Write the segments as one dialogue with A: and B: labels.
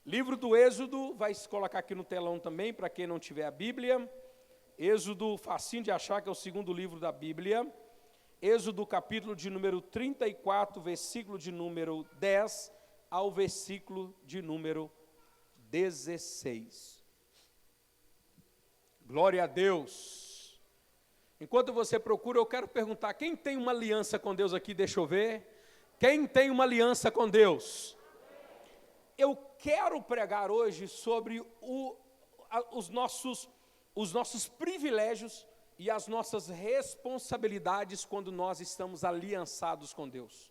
A: Livro do Êxodo, vai se colocar aqui no telão também, para quem não tiver a Bíblia. Êxodo, facinho de achar, que é o segundo livro da Bíblia. Êxodo, capítulo de número 34, versículo de número 10 ao versículo de número 16. Glória a Deus. Enquanto você procura, eu quero perguntar, quem tem uma aliança com Deus aqui? Deixa eu ver. Quem tem uma aliança com Deus? Eu quero pregar hoje sobre os nossos privilégios e as nossas responsabilidades quando nós estamos aliançados com Deus.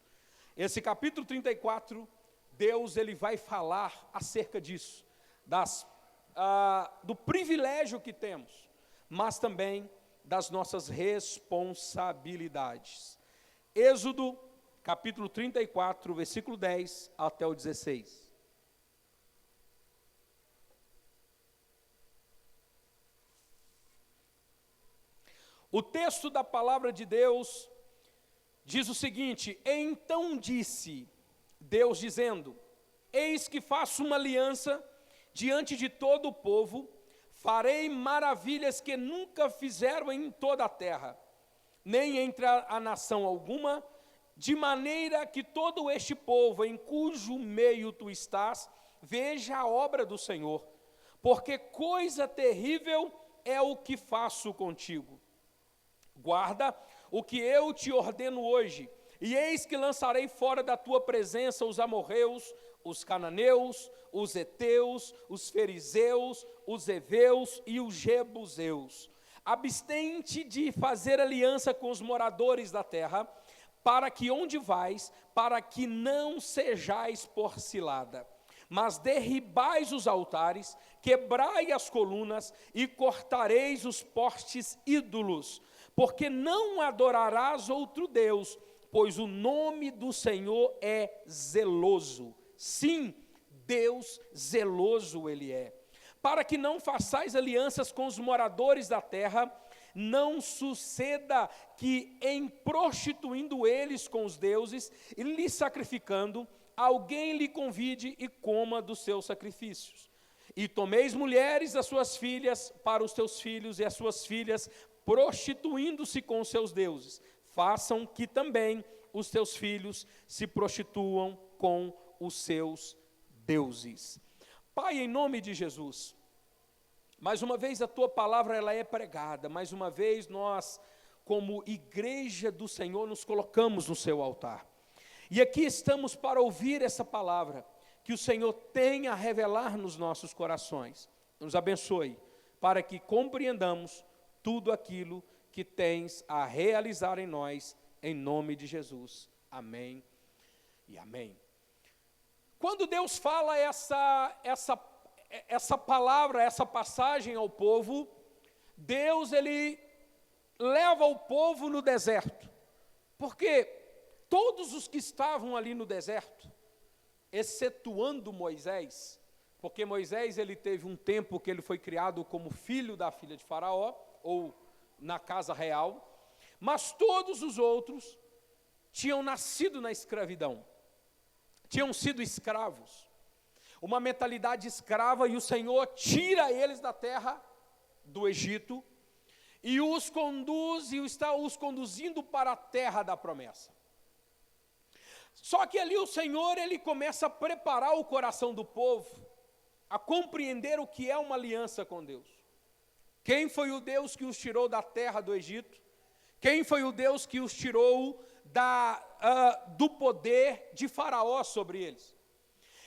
A: Esse capítulo 34, Deus ele vai falar acerca disso, do privilégio que temos, mas também das nossas responsabilidades. Êxodo, capítulo 34, versículo 10 até o 16. O texto da palavra de Deus diz o seguinte: então disse Deus dizendo, eis que faço uma aliança diante de todo o povo, farei maravilhas que nunca fizeram em toda a terra, nem entre a nação alguma, de maneira que todo este povo em cujo meio tu estás, veja a obra do Senhor, porque coisa terrível é o que faço contigo. Guarda o que eu te ordeno hoje, e eis que lançarei fora da tua presença os amorreus, os cananeus, os heteus, os fariseus, os heveus e os jebuseus. Abstente de fazer aliança com os moradores da terra, para que onde vais, para que não sejais por cilada. Mas derribais os altares, quebrai as colunas e cortareis os postes ídolos, porque não adorarás outro Deus, pois o nome do Senhor é zeloso. Sim, Deus zeloso Ele é. Para que não façais alianças com os moradores da terra, não suceda que, em prostituindo eles com os deuses e lhes sacrificando, alguém lhe convide e coma dos seus sacrifícios. E tomeis mulheres das suas filhas para os teus filhos, e as suas filhas, prostituindo-se com os seus deuses, façam que também os teus filhos se prostituam com os seus deuses. Pai, em nome de Jesus, mais uma vez a tua palavra ela é pregada, mais uma vez nós, como igreja do Senhor, nos colocamos no seu altar. E aqui estamos para ouvir essa palavra, que o Senhor tem a revelar nos nossos corações. Nos abençoe, para que compreendamos tudo aquilo que tens a realizar em nós, em nome de Jesus. Amém e amém. Quando Deus fala essa palavra, essa passagem ao povo, Deus ele leva o povo no deserto, porque todos os que estavam ali no deserto, excetuando Moisés, porque Moisés ele teve um tempo que ele foi criado como filho da filha de Faraó, ou na casa real, mas todos os outros tinham nascido na escravidão, tinham sido escravos, uma mentalidade escrava, e o Senhor tira eles da terra do Egito, e os conduz, e está os conduzindo para a terra da promessa. Só que ali o Senhor, ele começa a preparar o coração do povo, a compreender o que é uma aliança com Deus. Quem foi o Deus que os tirou da terra do Egito? Quem foi o Deus que os tirou do poder de Faraó sobre eles?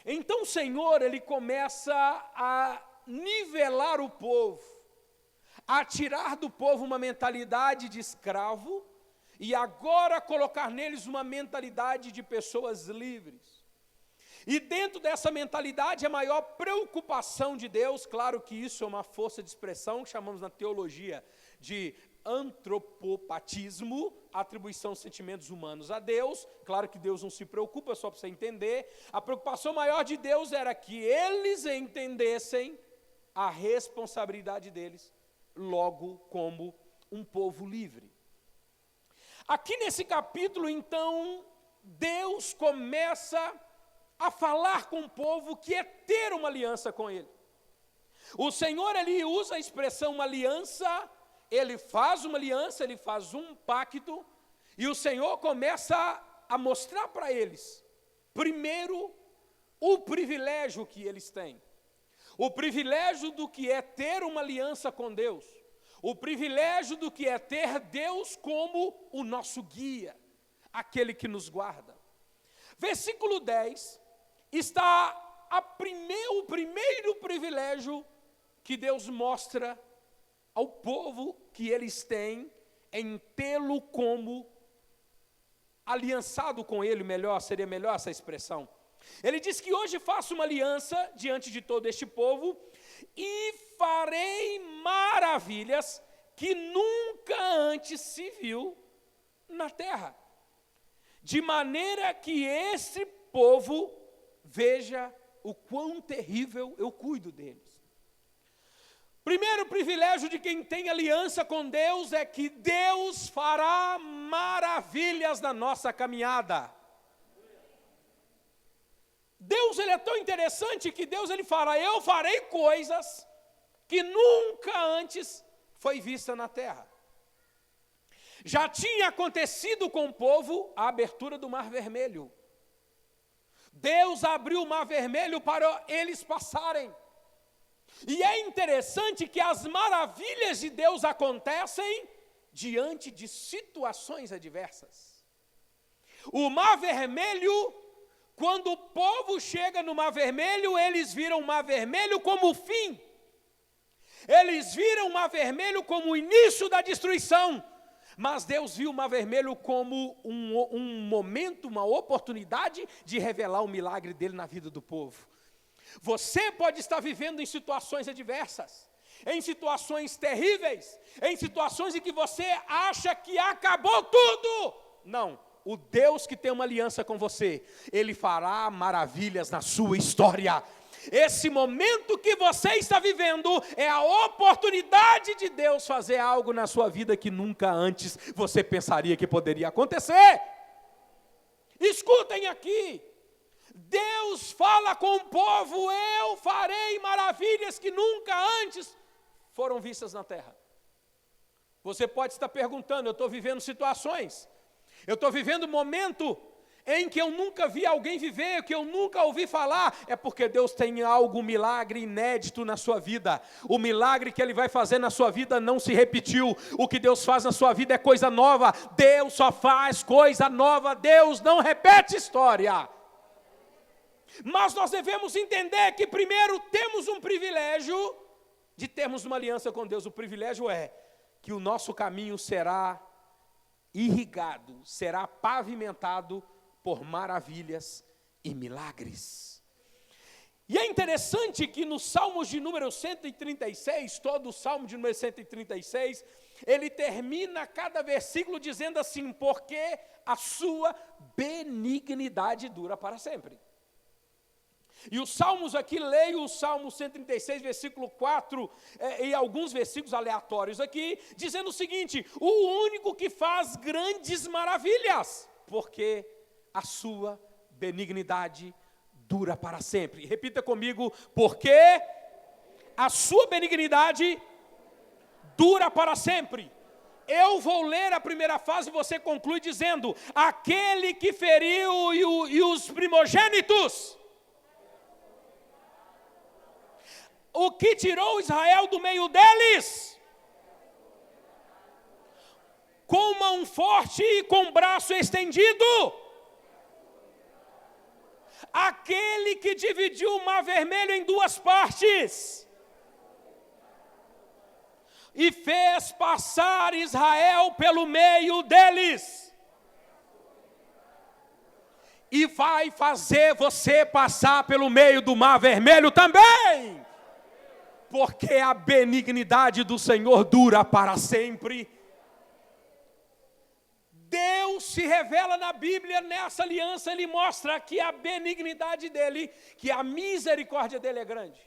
A: Então o Senhor, ele começa a nivelar o povo, a tirar do povo uma mentalidade de escravo, e agora colocar neles uma mentalidade de pessoas livres. E dentro dessa mentalidade, a maior preocupação de Deus, claro que isso é uma força de expressão, que chamamos na teologia de antropopatismo, atribuição de sentimentos humanos a Deus. Claro que Deus não se preocupa, só para você entender. A preocupação maior de Deus era que eles entendessem a responsabilidade deles, logo como um povo livre. Aqui nesse capítulo, então, Deus começa a falar com o povo que é ter uma aliança com ele. O Senhor, ele usa a expressão uma aliança, ele faz uma aliança, ele faz um pacto, e o Senhor começa a mostrar para eles, primeiro, o privilégio que eles têm. O privilégio do que é ter uma aliança com Deus. O privilégio do que é ter Deus como o nosso guia, aquele que nos guarda. Versículo 10 está o primeiro privilégio que Deus mostra ao povo que eles têm em tê-lo como aliançado com ele, seria melhor essa expressão. Ele diz que hoje faço uma aliança diante de todo este povo e farei maravilhas que nunca antes se viu na terra, de maneira que esse povo veja o quão terrível eu cuido deles. Primeiro privilégio de quem tem aliança com Deus é que Deus fará maravilhas na nossa caminhada. Deus, ele é tão interessante que Deus, ele fala, eu farei coisas que nunca antes foi vista na terra. Já tinha acontecido com o povo a abertura do Mar Vermelho. Deus abriu o Mar Vermelho para eles passarem. E é interessante que as maravilhas de Deus acontecem diante de situações adversas. O Mar Vermelho, quando o povo chega no Mar Vermelho, eles viram o Mar Vermelho como o fim. Eles viram o Mar Vermelho como o início da destruição. Mas Deus viu o Mar Vermelho como um momento, uma oportunidade de revelar o milagre dele na vida do povo. Você pode estar vivendo em situações adversas, em situações terríveis, em situações em que você acha que acabou tudo. Não, o Deus que tem uma aliança com você, ele fará maravilhas na sua história. Esse momento que você está vivendo é a oportunidade de Deus fazer algo na sua vida que nunca antes você pensaria que poderia acontecer. Escutem aqui, Deus fala com o povo, eu farei maravilhas que nunca antes foram vistas na terra. Você pode estar perguntando, eu estou vivendo situações, eu estou vivendo um momento em que eu nunca vi alguém viver, que eu nunca ouvi falar, é porque Deus tem algo, milagre inédito na sua vida. O milagre que Ele vai fazer na sua vida não se repetiu. O que Deus faz na sua vida é coisa nova. Deus só faz coisa nova, Deus não repete história. Mas nós devemos entender que primeiro temos um privilégio de termos uma aliança com Deus. O privilégio é que o nosso caminho será irrigado, será pavimentado por maravilhas e milagres. E é interessante que no Salmos de número 136, todo o Salmo de número 136, ele termina cada versículo dizendo assim, porque a sua benignidade dura para sempre. E os Salmos aqui, leio o Salmo 136, versículo 4, e alguns versículos aleatórios aqui, dizendo o seguinte, o único que faz grandes maravilhas, porque a sua benignidade dura para sempre. Repita comigo, porque a sua benignidade dura para sempre. Eu vou ler a primeira fase e você conclui dizendo, aquele que feriu e os primogênitos, o que tirou Israel do meio deles, com mão forte e com braço estendido, aquele que dividiu o Mar Vermelho em duas partes e fez passar Israel pelo meio deles, e vai fazer você passar pelo meio do Mar Vermelho também, porque a benignidade do Senhor dura para sempre. Deus se revela na Bíblia, nessa aliança, Ele mostra que a benignidade dEle, que a misericórdia dEle é grande.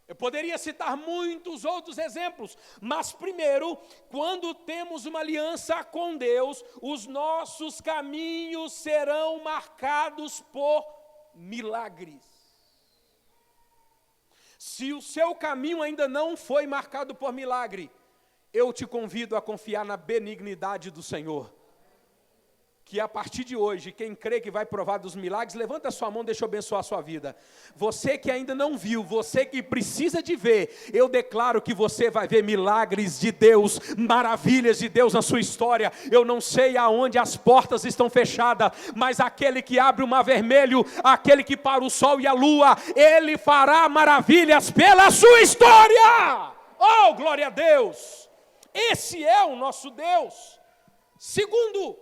A: Eu poderia citar muitos outros exemplos, mas primeiro, quando temos uma aliança com Deus, os nossos caminhos serão marcados por milagres. Se o seu caminho ainda não foi marcado por milagre, eu te convido a confiar na benignidade do Senhor. Que a partir de hoje, quem crê que vai provar dos milagres, levanta a sua mão, deixa eu abençoar a sua vida. Você que ainda não viu, você que precisa de ver, eu declaro que você vai ver milagres de Deus, maravilhas de Deus na sua história. Eu não sei aonde as portas estão fechadas, mas aquele que abre o mar vermelho, aquele que para o sol e a lua, Ele fará maravilhas pela sua história. Oh, glória a Deus! Esse é o nosso Deus. Segundo,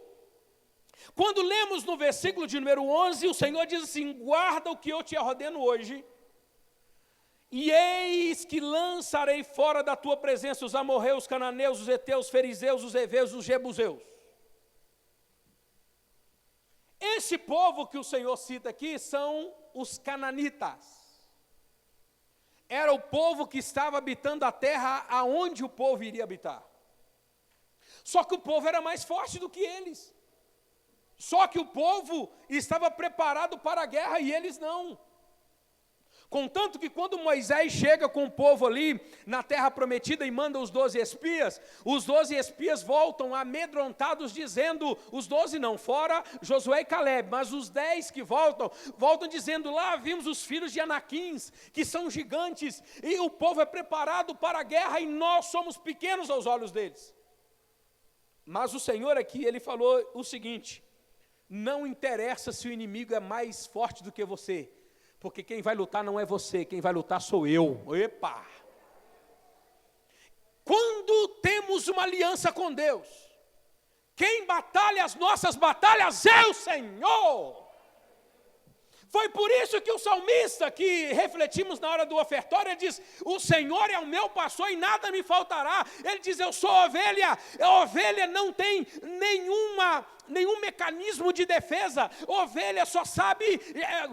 A: quando lemos no versículo de número 11, o Senhor diz assim: guarda o que eu te ordeno hoje, e eis que lançarei fora da tua presença os amorreus, os cananeus, os heteus, os fariseus, os heveus, os jebuseus. Esse povo que o Senhor cita aqui são os cananitas. Era o povo que estava habitando a terra aonde o povo iria habitar. Só que o povo era mais forte do que eles. Só que o povo estava preparado para a guerra e eles não. Contanto que quando Moisés chega com o povo ali na terra prometida e manda os 12 espias voltam amedrontados dizendo, os 12 não, fora Josué e Caleb, mas os 10 que voltam dizendo, lá vimos os filhos de Anaquins, que são gigantes, e o povo é preparado para a guerra e nós somos pequenos aos olhos deles. Mas o Senhor aqui, Ele falou o seguinte: não interessa se o inimigo é mais forte do que você, porque quem vai lutar não é você, quem vai lutar sou eu. Epa! Quando temos uma aliança com Deus, quem batalha as nossas batalhas é o Senhor. Foi por isso que o salmista, que refletimos na hora do ofertório, ele diz, o Senhor é o meu pastor e nada me faltará. Ele diz, eu sou ovelha, a ovelha não tem nenhum mecanismo de defesa, ovelha só sabe,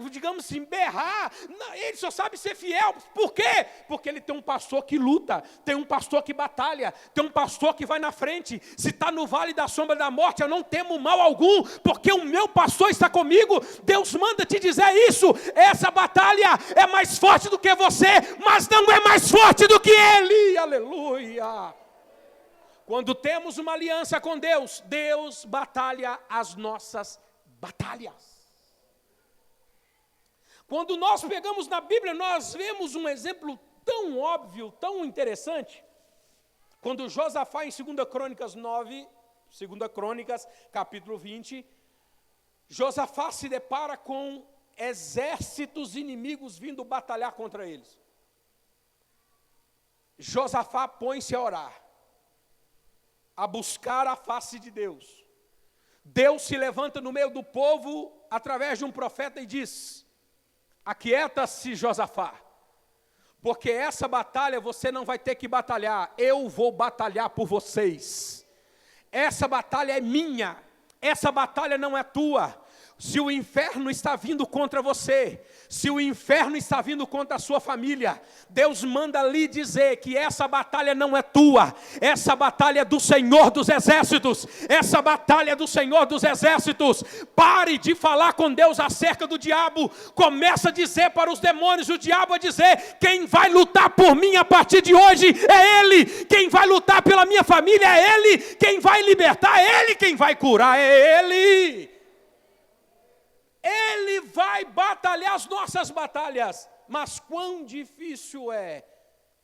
A: digamos assim, berrar, ele só sabe ser fiel. Por quê? Porque ele tem um pastor que luta, tem um pastor que batalha, tem um pastor que vai na frente. Se está no vale da sombra da morte, eu não temo mal algum, porque o meu pastor está comigo. Deus manda te dizer isso, essa batalha é mais forte do que você, mas não é mais forte do que ele. Aleluia! Quando temos uma aliança com Deus, Deus batalha as nossas batalhas. Quando nós pegamos na Bíblia, nós vemos um exemplo tão óbvio, tão interessante. Quando Josafá, em 2 Crônicas 9, 2 Crônicas, capítulo 20, Josafá se depara com exércitos inimigos vindo batalhar contra eles. Josafá põe-se a orar, a buscar a face de Deus. Deus se levanta no meio do povo através de um profeta e diz, aquieta-se, Josafá, porque essa batalha você não vai ter que batalhar, eu vou batalhar por vocês. Essa batalha é minha, essa batalha não é tua. Se o inferno está vindo contra você, se o inferno está vindo contra a sua família, Deus manda lhe dizer que essa batalha não é tua, essa batalha é do Senhor dos Exércitos, essa batalha é do Senhor dos Exércitos. Pare de falar com Deus acerca do diabo, começa a dizer para os demônios, o diabo a dizer, quem vai lutar por mim a partir de hoje é Ele, quem vai lutar pela minha família é Ele, quem vai libertar é Ele, quem vai curar é Ele. Ele vai batalhar as nossas batalhas, mas quão difícil é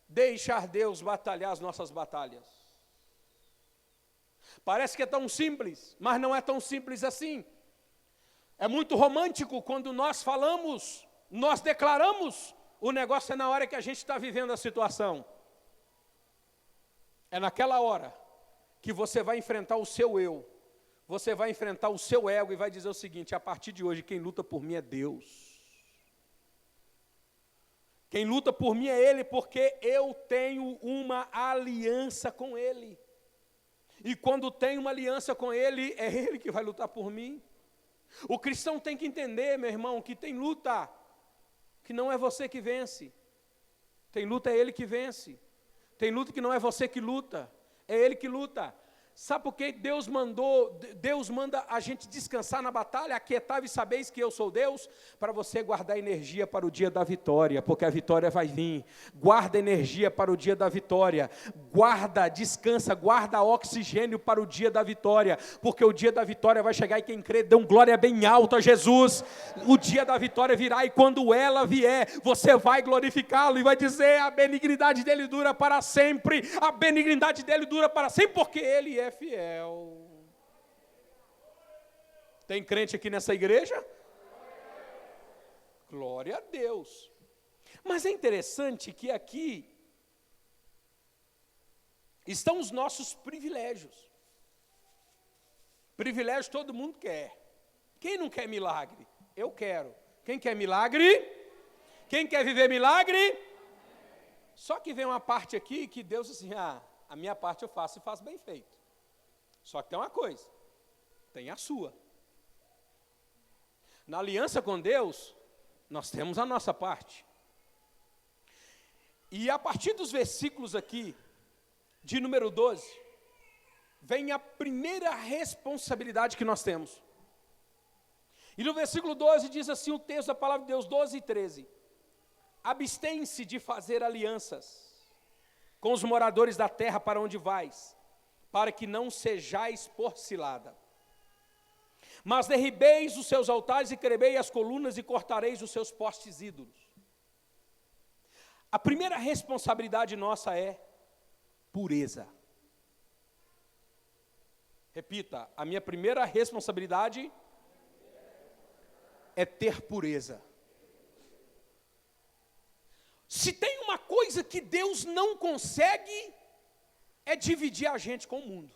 A: deixar Deus batalhar as nossas batalhas. Parece que é tão simples, mas não é tão simples assim. É muito romântico quando nós falamos, nós declaramos, o negócio é na hora que a gente está vivendo a situação. É naquela hora que você vai enfrentar o seu eu. Você vai enfrentar o seu ego e vai dizer o seguinte, a partir de hoje, quem luta por mim é Deus. Quem luta por mim é Ele, porque eu tenho uma aliança com Ele. E quando tenho uma aliança com Ele, é Ele que vai lutar por mim. O cristão tem que entender, meu irmão, que tem luta, que não é você que vence. Tem luta, é Ele que vence. Tem luta que não é você que luta, é Ele que luta. Sabe por que Deus manda a gente descansar na batalha, aquietai e sabeis que eu sou Deus? Para você guardar energia para o dia da vitória, porque a vitória vai vir. Guarda energia para o dia da vitória. Guarda, descansa, guarda oxigênio para o dia da vitória, porque o dia da vitória vai chegar e quem crê, dê um glória bem alto a Jesus. O dia da vitória virá e quando ela vier, você vai glorificá-lo e vai dizer, a benignidade dele dura para sempre, a benignidade dele dura para sempre, porque ele é fiel. Tem crente aqui nessa igreja? Glória a Deus. Mas é interessante que aqui estão os nossos privilégios. Privilégio todo mundo quer. Quem não quer milagre? Eu quero. Quem quer milagre? Quem quer viver milagre? Só que vem uma parte aqui que Deus assim, a minha parte eu faço e faço bem feito. Só que tem uma coisa, tem a sua. Na aliança com Deus, nós temos a nossa parte. E a partir dos versículos aqui, de número 12, vem a primeira responsabilidade que nós temos. E no versículo 12 diz assim o texto da palavra de Deus, 12 e 13. Abstém-se de fazer alianças com os moradores da terra para onde vais, para que não sejais por cilada. Mas derribeis os seus altares e quebrei as colunas e cortareis os seus postes ídolos. A primeira responsabilidade nossa é pureza. Repita, a minha primeira responsabilidade é ter pureza. Se tem uma coisa que Deus não consegue, é dividir a gente com o mundo.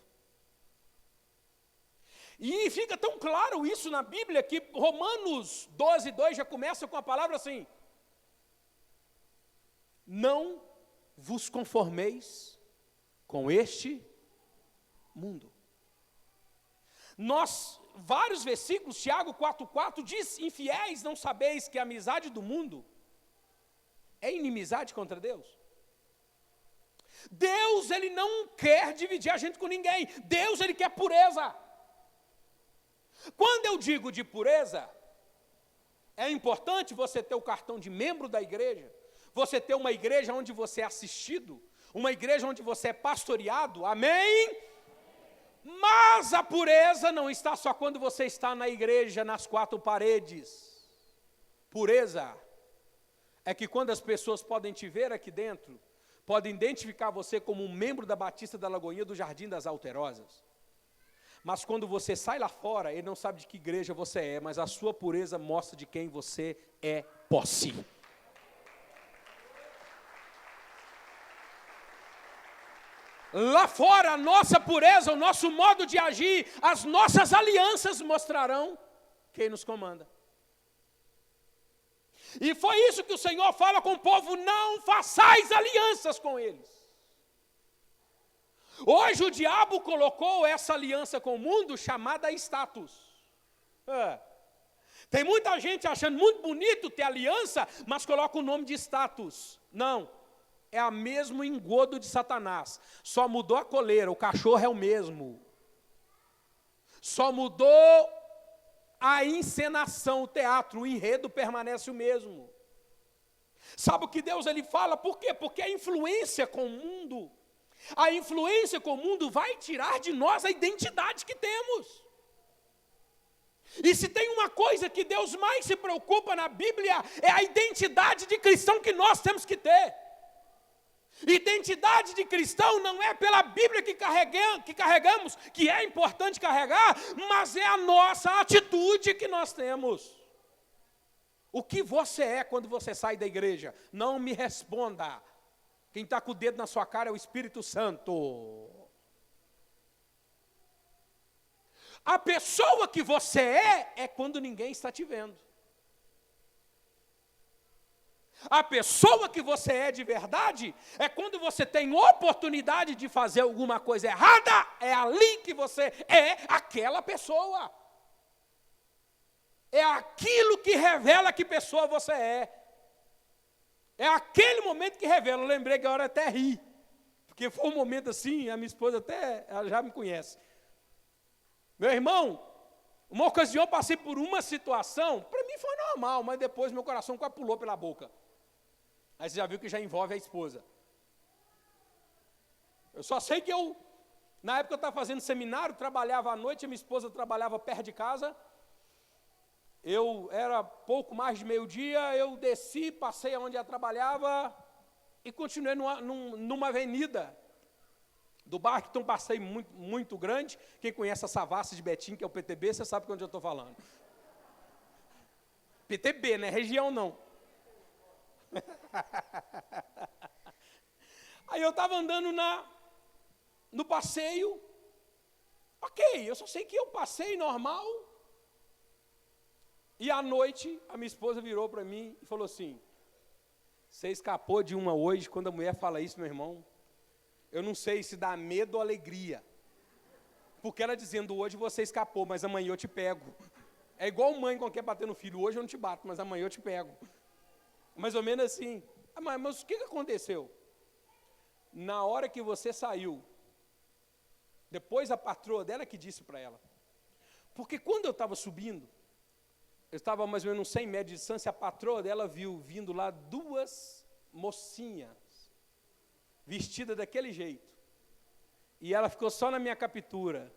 A: E fica tão claro isso na Bíblia, que Romanos 12, 2 já começa com a palavra assim, não vos conformeis com este mundo. Vários versículos, Tiago 4,4 diz, infiéis, não sabeis que a amizade do mundo é inimizade contra Deus? Deus, Ele não quer dividir a gente com ninguém. Deus, Ele quer pureza. Quando eu digo de pureza, é importante você ter o cartão de membro da igreja, você ter uma igreja onde você é assistido, uma igreja onde você é pastoreado, amém? Mas a pureza não está só quando você está na igreja, nas quatro paredes. Pureza é que quando as pessoas podem te ver aqui dentro, podem identificar você como um membro da Batista da Lagoinha do Jardim das Alterosas. Mas quando você sai lá fora, ele não sabe de que igreja você é, mas a sua pureza mostra de quem você é posse. Lá fora, a nossa pureza, o nosso modo de agir, as nossas alianças mostrarão quem nos comanda. E foi isso que o Senhor fala com o povo, não façais alianças com eles. Hoje o diabo colocou essa aliança com o mundo chamada status. Tem muita gente achando muito bonito ter aliança, mas coloca o nome de status. Não, é o mesmo engodo de Satanás. Só mudou a coleira, o cachorro é o mesmo. Só mudou a encenação, o teatro, o enredo permanece o mesmo. Sabe o que Deus ele fala? Por quê? Porque a influência com o mundo vai tirar de nós a identidade que temos. E se tem uma coisa que Deus mais se preocupa na Bíblia, é a identidade de cristão que nós temos que ter. Identidade de cristão não é pela Bíblia que carregamos, que é importante carregar, mas é a nossa atitude que nós temos. O que você é quando você sai da igreja? Não me responda. Quem está com o dedo na sua cara é o Espírito Santo. A pessoa que você é quando ninguém está te vendo. A pessoa que você é de verdade é quando você tem oportunidade de fazer alguma coisa errada, é ali que você é aquela pessoa. É aquilo que revela que pessoa você é. É aquele momento que revela. Eu lembrei que a hora até ri. Porque foi um momento assim, a minha esposa até, ela já me conhece. Meu irmão, uma ocasião eu passei por uma situação, para mim foi normal, mas depois meu coração quase pulou pela boca. Aí você já viu que já envolve a esposa. Eu só sei que na época eu estava fazendo seminário, trabalhava à noite, a minha esposa trabalhava perto de casa. Eu era pouco mais de meio-dia, eu desci, passei aonde ela trabalhava e continuei numa avenida do bairro, que tem um passeio muito, muito grande. Quem conhece a Savassi de Betim, que é o PTB, você sabe onde eu estou falando. PTB, né? Região não. Aí eu estava andando no passeio, ok, eu só sei que eu passei normal, e à noite a minha esposa virou para mim e falou assim: você escapou de uma hoje. Quando a mulher fala isso, meu irmão, eu não sei se dá medo ou alegria, porque ela dizendo: hoje você escapou, mas amanhã eu te pego. É igual mãe quando quer bater no filho: hoje eu não te bato, mas amanhã eu te pego. Mais ou menos assim. Mas o que aconteceu? Na hora que você saiu, depois a patroa dela que disse para ela, porque quando eu estava subindo, eu estava mais ou menos 100 metros de distância, a patroa dela viu vindo lá duas mocinhas, vestidas daquele jeito, e ela ficou só na minha captura.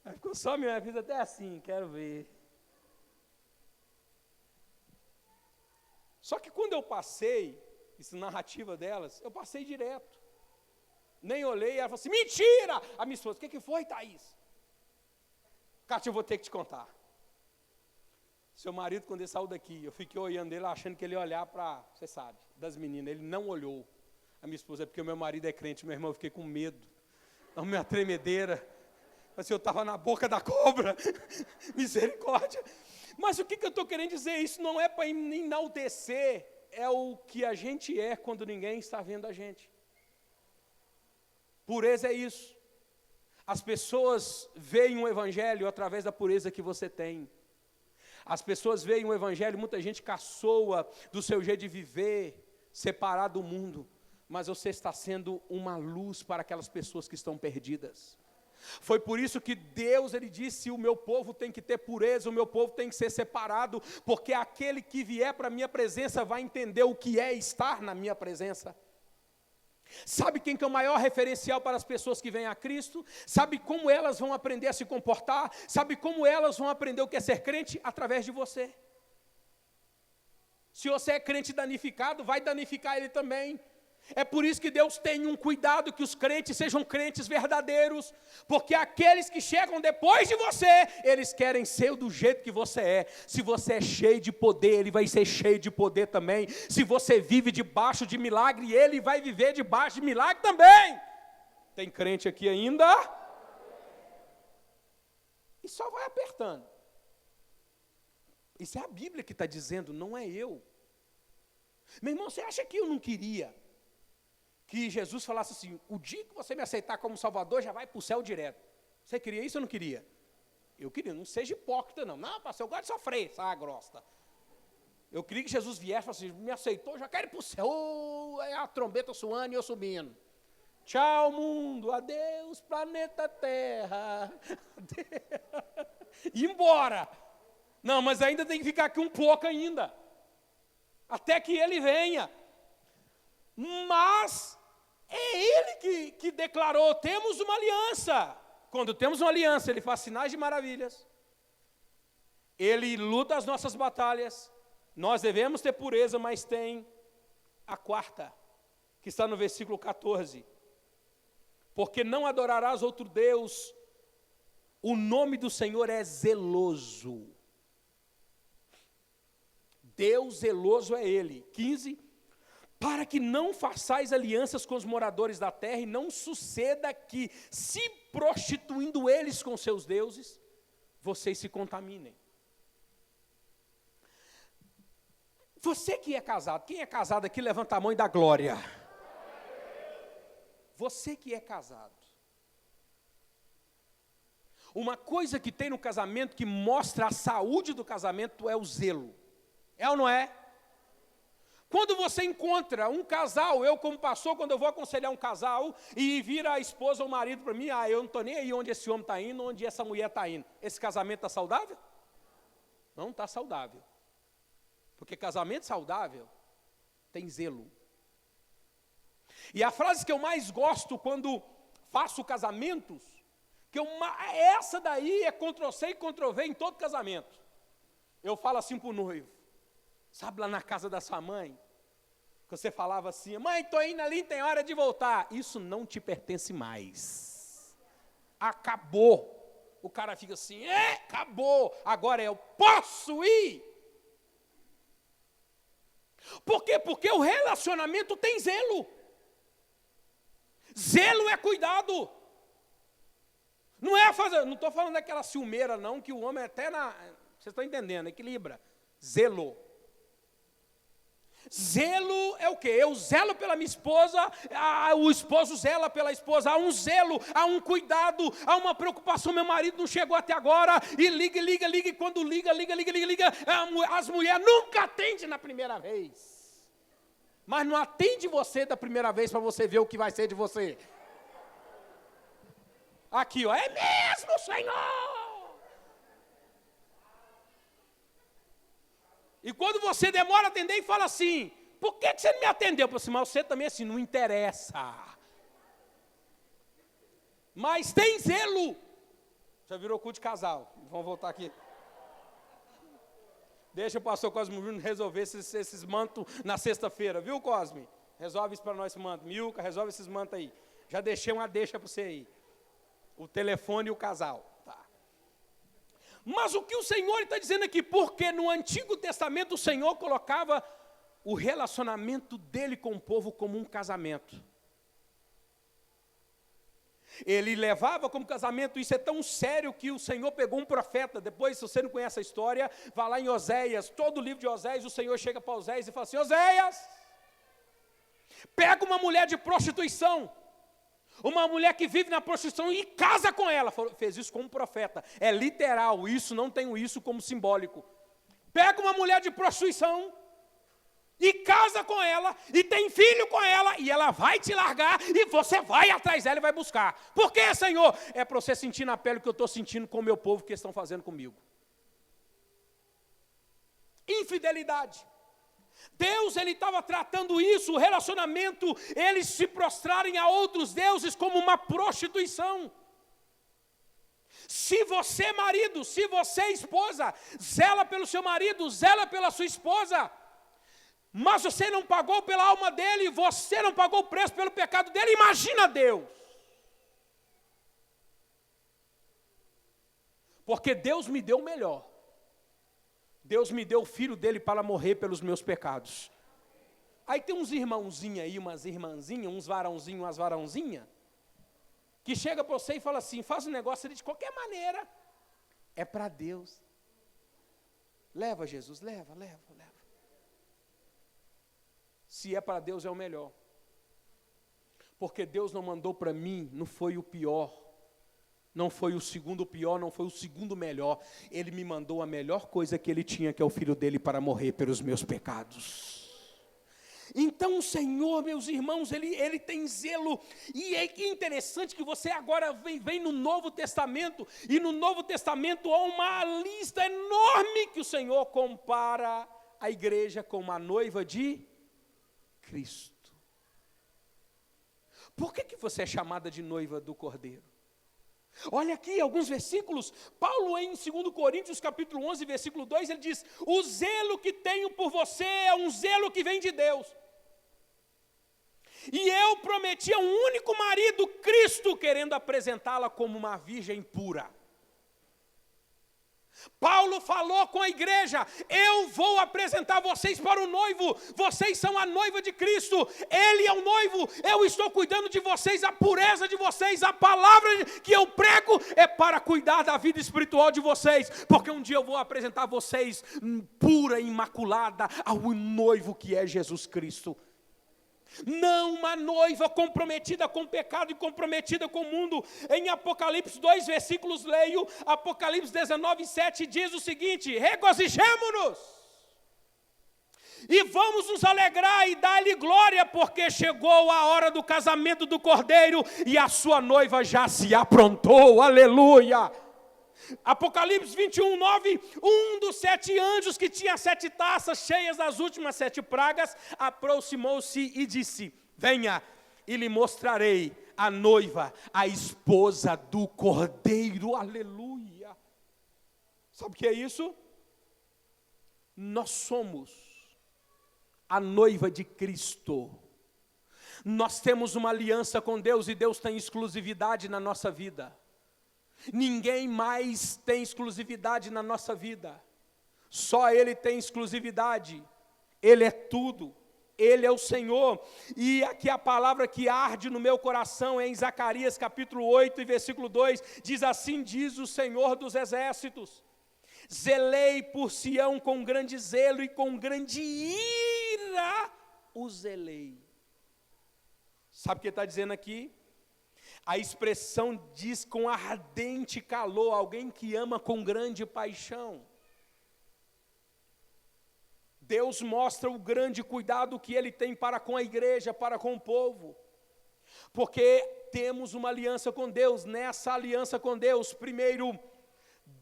A: Ela ficou só, minha vida até assim, quero ver. Só que quando eu passei, essa narrativa delas, eu passei direto. Nem olhei, ela falou assim: mentira! A minha esposa: o que foi, Thaís? Cátia, eu vou ter que te contar. Seu marido, quando ele saiu daqui, eu fiquei olhando ele, achando que ele ia olhar para, você sabe, das meninas. Ele não olhou. A minha esposa: é porque o meu marido é crente. Meu irmão, eu fiquei com medo. A minha tremedeira. Assim, eu estava na boca da cobra. Misericórdia. Mas o que eu estou querendo dizer? Isso não é para enaltecer, é o que a gente é quando ninguém está vendo a gente. Pureza é isso. As pessoas veem o evangelho através da pureza que você tem. As pessoas veem o evangelho, muita gente caçoa do seu jeito de viver, separado do mundo, mas você está sendo uma luz para aquelas pessoas que estão perdidas. Foi por isso que Deus, Ele disse: o meu povo tem que ter pureza, o meu povo tem que ser separado, porque aquele que vier para a minha presença vai entender o que é estar na minha presença. Sabe quem que é o maior referencial para as pessoas que vêm a Cristo? Sabe como elas vão aprender a se comportar? Sabe como elas vão aprender o que é ser crente? Através de você. Se você é crente danificado, vai danificar ele também. É por isso que Deus tem um cuidado que os crentes sejam crentes verdadeiros, porque aqueles que chegam depois de você, eles querem ser do jeito que você é. Se você é cheio de poder, ele vai ser cheio de poder também. Se você vive debaixo de milagre, ele vai viver debaixo de milagre também. Tem crente aqui ainda? E só vai apertando. Isso é a Bíblia que está dizendo, não é eu. Meu irmão, você acha que eu não queria que Jesus falasse assim: o dia que você me aceitar como Salvador, já vai para o céu direto? Você queria isso ou não queria? Eu queria. Não seja hipócrita não. Não, pastor, eu gosto de sofrer, essa grossa. Eu queria que Jesus viesse e falasse assim: me aceitou, já quero ir para o céu. Oh, é a trombeta suando e eu subindo. Tchau, mundo. Adeus, planeta Terra. E embora. Não, mas ainda tem que ficar aqui um pouco ainda. Até que ele venha. Mas é ele que declarou: temos uma aliança. Quando temos uma aliança, ele faz sinais de maravilhas. Ele luta as nossas batalhas. Nós devemos ter pureza, mas tem a quarta, que está no versículo 14. Porque não adorarás outro Deus, o nome do Senhor é zeloso. Deus zeloso é Ele. 15. Para que não façais alianças com os moradores da terra, e não suceda que, se prostituindo eles com seus deuses, vocês se contaminem. Você que é casado, quem é casado aqui, levanta a mão e dá glória. Você que é casado. Uma coisa que tem no casamento que mostra a saúde do casamento é o zelo. É ou não é? Quando você encontra um casal, eu como pastor, quando eu vou aconselhar um casal e vira a esposa ou o marido para mim, eu não estou nem aí onde esse homem está indo, onde essa mulher está indo. Esse casamento está saudável? Não está saudável. Porque casamento saudável tem zelo. E a frase que eu mais gosto quando faço casamentos, essa daí é Ctrl+C e Ctrl+V em todo casamento. Eu falo assim para o noivo. Sabe lá na casa da sua mãe, que você falava assim, mãe, estou indo ali, tem hora de voltar. Isso não te pertence mais. Acabou. O cara fica assim, acabou. Agora eu posso ir. Por quê? Porque o relacionamento tem zelo. Zelo é cuidado. Não é fazer, não estou falando daquela ciumeira não, que o homem até vocês estão entendendo, equilibra. Zelo. Zelo é o quê? Eu zelo pela minha esposa, o esposo zela pela esposa, há um zelo, há um cuidado, há uma preocupação, meu marido não chegou até agora, e liga, e quando liga, as mulheres nunca atendem na primeira vez, mas não atende você da primeira vez para você ver o que vai ser de você. Aqui, ó, é mesmo, Senhor! E quando você demora a atender e fala assim, por que você não me atendeu? Eu falo assim, mas você também assim, não interessa. Mas tem zelo. Já virou culto de casal. Vamos voltar aqui. Deixa o pastor Cosme Júnior resolver esses mantos na sexta-feira, viu, Cosme? Resolve isso para nós, esse manto. Milka, resolve esses mantos aí. Já deixei uma deixa para você aí. O telefone e o casal. Mas o que o Senhor está dizendo aqui, porque no Antigo Testamento o Senhor colocava o relacionamento dele com o povo como um casamento. Ele levava como casamento, isso é tão sério que o Senhor pegou um profeta, depois se você não conhece a história, vá lá em Oséias, todo o livro de Oséias, o Senhor chega para Oséias e fala assim, Oséias, pega uma mulher de prostituição, uma mulher que vive na prostituição e casa com ela. Fez isso como profeta. É literal, isso, não tenho isso como simbólico. Pega uma mulher de prostituição e casa com ela, e tem filho com ela, e ela vai te largar, e você vai atrás dela e vai buscar. Por quê, Senhor? É para você sentir na pele o que eu estou sentindo com o meu povo que eles estão fazendo comigo. Infidelidade. Deus, ele estava tratando isso, o relacionamento, eles se prostrarem a outros deuses como uma prostituição. Se você, marido, se você, esposa, zela pelo seu marido, zela pela sua esposa, mas você não pagou pela alma dele, você não pagou o preço pelo pecado dele, imagina Deus. Porque Deus me deu o melhor. Deus me deu o filho dele para morrer pelos meus pecados. Aí tem uns irmãozinhos aí, umas irmãzinhas, uns varãozinhos, umas varãozinhas, que chega para você e fala assim, faz um negócio ali de qualquer maneira, é para Deus. Leva Jesus, leva. Se é para Deus é o melhor. Porque Deus não mandou para mim, não foi o pior. Não foi o segundo pior, não foi o segundo melhor. Ele me mandou a melhor coisa que ele tinha, que é o filho dele, para morrer pelos meus pecados. Então o Senhor, meus irmãos, ele tem zelo. E é interessante que você agora vem no Novo Testamento. E no Novo Testamento há uma lista enorme que o Senhor compara a igreja com uma noiva de Cristo. Por que você é chamada de noiva do Cordeiro? Olha aqui alguns versículos. Paulo em 2 Coríntios capítulo 11, versículo 2, ele diz, o zelo que tenho por você é um zelo que vem de Deus. E eu prometi a um único marido, Cristo, querendo apresentá-la como uma virgem pura. Paulo falou com a igreja, eu vou apresentar vocês para o noivo, vocês são a noiva de Cristo, Ele é o noivo, eu estou cuidando de vocês, a pureza de vocês, a palavra que eu prego é para cuidar da vida espiritual de vocês, porque um dia eu vou apresentar vocês pura e imaculada ao noivo que é Jesus Cristo. Não uma noiva comprometida com o pecado e comprometida com o mundo. Em Apocalipse 2 versículos leio, Apocalipse 19, 7 diz o seguinte, regozijemo-nos, E vamos nos alegrar e dar-lhe glória, porque chegou a hora do casamento do Cordeiro e a sua noiva já se aprontou, aleluia. Apocalipse 21, 9, um dos 7 anjos que tinha 7 taças cheias das últimas 7 pragas, aproximou-se e disse: venha, e lhe mostrarei a noiva, a esposa do Cordeiro, aleluia. Sabe o que é isso? Nós somos a noiva de Cristo. Nós temos uma aliança com Deus e Deus tem exclusividade na nossa vida. Ninguém mais tem exclusividade na nossa vida. Só Ele tem exclusividade. Ele é tudo. Ele é o Senhor. E aqui a palavra que arde no meu coração é em Zacarias capítulo 8 e versículo 2. Diz assim, diz o Senhor dos exércitos: zelei por Sião com grande zelo e com grande ira o zelei. Sabe o que está dizendo aqui? A expressão diz com ardente calor, alguém que ama com grande paixão. Deus mostra o grande cuidado que Ele tem para com a igreja, para com o povo. Porque temos uma aliança com Deus. Nessa aliança com Deus, primeiro,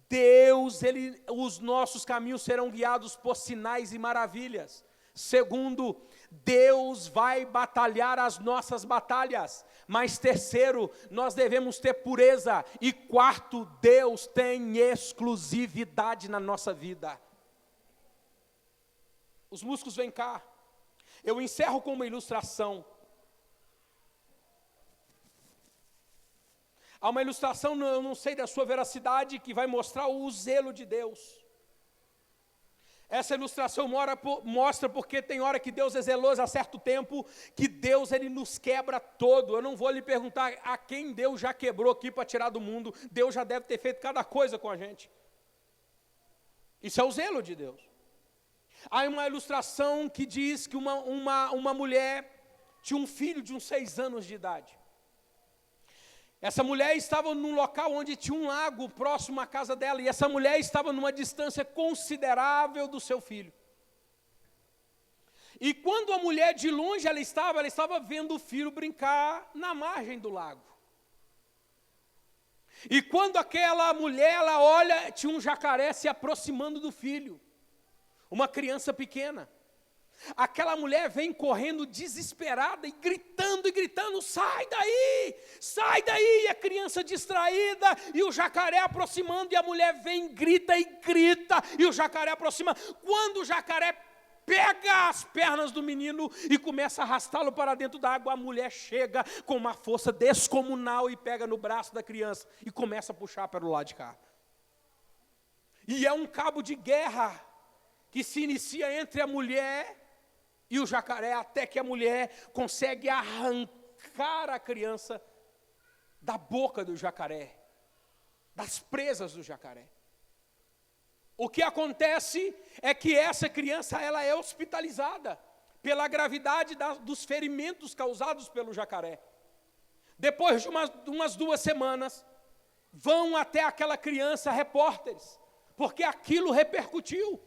A: Deus, os nossos caminhos serão guiados por sinais e maravilhas. Segundo, Deus vai batalhar as nossas batalhas. Mas terceiro, nós devemos ter pureza. E quarto, Deus tem exclusividade na nossa vida. Os músicos, vem cá. Eu encerro com uma ilustração. Há uma ilustração, eu não sei da sua veracidade, que vai mostrar o zelo de Deus. Essa ilustração mostra porque tem hora que Deus é zeloso a certo tempo, que Deus Ele nos quebra todo. Eu não vou lhe perguntar a quem Deus já quebrou aqui para tirar do mundo. Deus já deve ter feito cada coisa com a gente. Isso é o zelo de Deus. Há uma ilustração que diz que uma mulher tinha um filho de uns 6 anos de idade. Essa mulher estava num local onde tinha um lago próximo à casa dela, e essa mulher estava numa distância considerável do seu filho. E quando a mulher de longe ela estava vendo o filho brincar na margem do lago. E quando aquela mulher, ela olha, tinha um jacaré se aproximando do filho, uma criança pequena. Aquela mulher vem correndo desesperada e gritando, sai daí, e a criança distraída, e o jacaré aproximando, e a mulher vem, grita, e o jacaré aproxima. Quando o jacaré pega as pernas do menino e começa a arrastá-lo para dentro da água, a mulher chega com uma força descomunal e pega no braço da criança e começa a puxar para o lado de cá. E é um cabo de guerra que se inicia entre a mulher e o jacaré, até que a mulher consegue arrancar a criança da boca do jacaré, das presas do jacaré. O que acontece é que essa criança, ela é hospitalizada pela gravidade dos ferimentos causados pelo jacaré. Depois de umas 2 semanas, vão até aquela criança repórteres, porque aquilo repercutiu.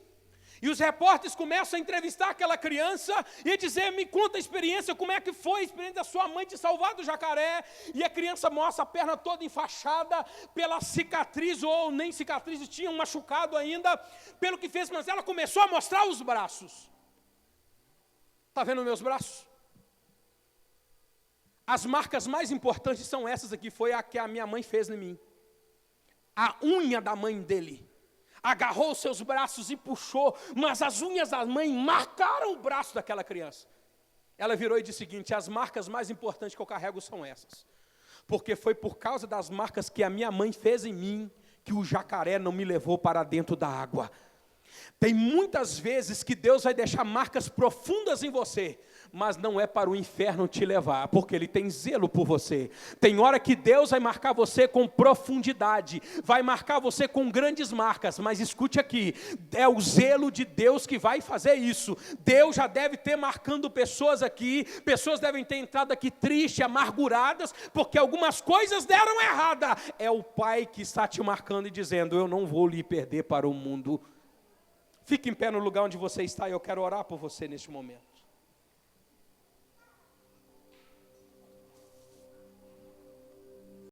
A: E os repórteres começam a entrevistar aquela criança e dizer, me conta a experiência, como é que foi a experiência da sua mãe te salvar do jacaré. E a criança mostra a perna toda enfaixada pela cicatriz, ou nem cicatriz, tinha um machucado ainda, pelo que fez, mas ela começou a mostrar os braços. Está vendo meus braços? As marcas mais importantes são essas aqui, foi a que a minha mãe fez em mim. A unha da mãe dele. Agarrou os seus braços e puxou, mas as unhas da mãe marcaram o braço daquela criança. Ela virou e disse o seguinte, as marcas mais importantes que eu carrego são essas. Porque foi por causa das marcas que a minha mãe fez em mim, que o jacaré não me levou para dentro da água. Tem muitas vezes que Deus vai deixar marcas profundas em você, mas não é para o inferno te levar, porque Ele tem zelo por você. Tem hora que Deus vai marcar você com profundidade, vai marcar você com grandes marcas, mas escute aqui, é o zelo de Deus que vai fazer isso. Deus já deve ter marcando pessoas aqui, pessoas devem ter entrado aqui tristes, amarguradas, porque algumas coisas deram errada. É o Pai que está te marcando e dizendo, eu não vou lhe perder para o mundo. Fique em pé no lugar onde você está e eu quero orar por você neste momento.